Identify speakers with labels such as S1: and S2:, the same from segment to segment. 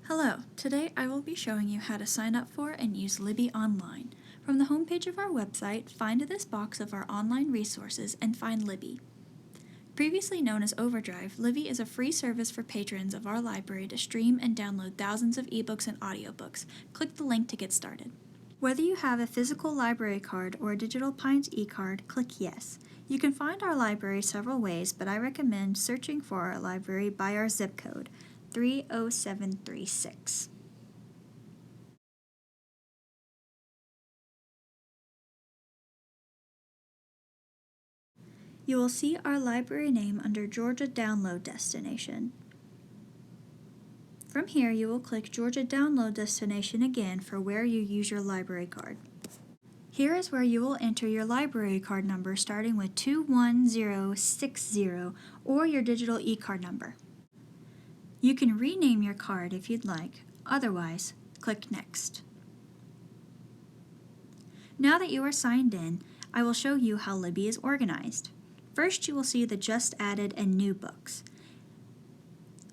S1: Hello, today I will be showing you how to sign up for and use Libby online. From the homepage of our website, find this box of our online resources and find Libby. Previously known as Overdrive, Libby is a free service for patrons of our library to stream and download thousands of ebooks and audiobooks. Click the link to get started. Whether you have a physical library card or a digital Pines e-card, click Yes. You can find our library several ways, but I recommend searching for our library by our zip code, 30736. You will see our library name under Georgia Download Destination. From here, you will click Georgia Download Destination again for where you use your library card. Here is where you will enter your library card number starting with 21060 or your digital e-card number. You can rename your card if you'd like, otherwise, click Next. Now that you are signed in, I will show you how Libby is organized. First, you will see the Just Added and New books.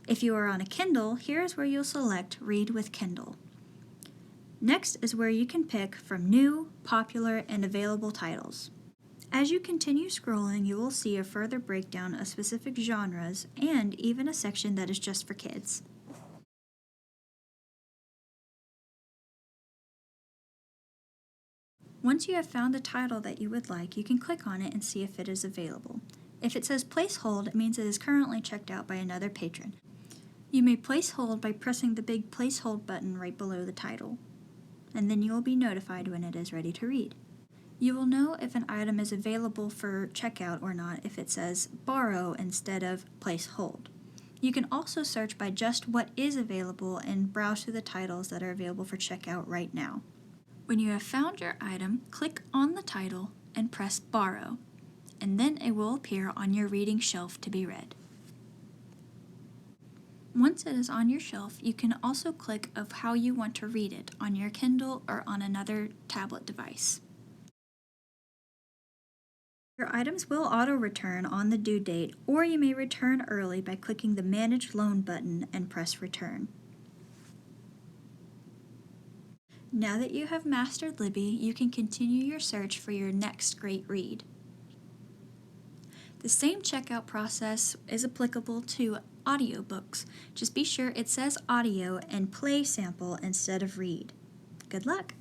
S1: If you are on a Kindle, here is where you'll select Read with Kindle. Next is where you can pick from new, popular, and available titles. As you continue scrolling, you will see a further breakdown of specific genres and even a section that is just for kids. Once you have found the title that you would like, you can click on it and see if it is available. If it says place hold, it means it is currently checked out by another patron. You may place hold by pressing the big place hold button right below the title, and then you will be notified when it is ready to read. You will know if an item is available for checkout or not if it says borrow instead of place hold. You can also search by just what is available and browse through the titles that are available for checkout right now. When you have found your item, click on the title and press borrow, and then it will appear on your reading shelf to be read. Once it is on your shelf, you can also click of how you want to read it on your Kindle or on another tablet device. Your items will auto-return on the due date, or you may return early by clicking the Manage Loan button and press Return. Now that you have mastered Libby, you can continue your search for your next great read. The same checkout process is applicable to audiobooks. Just be sure it says audio and play sample instead of read. Good luck!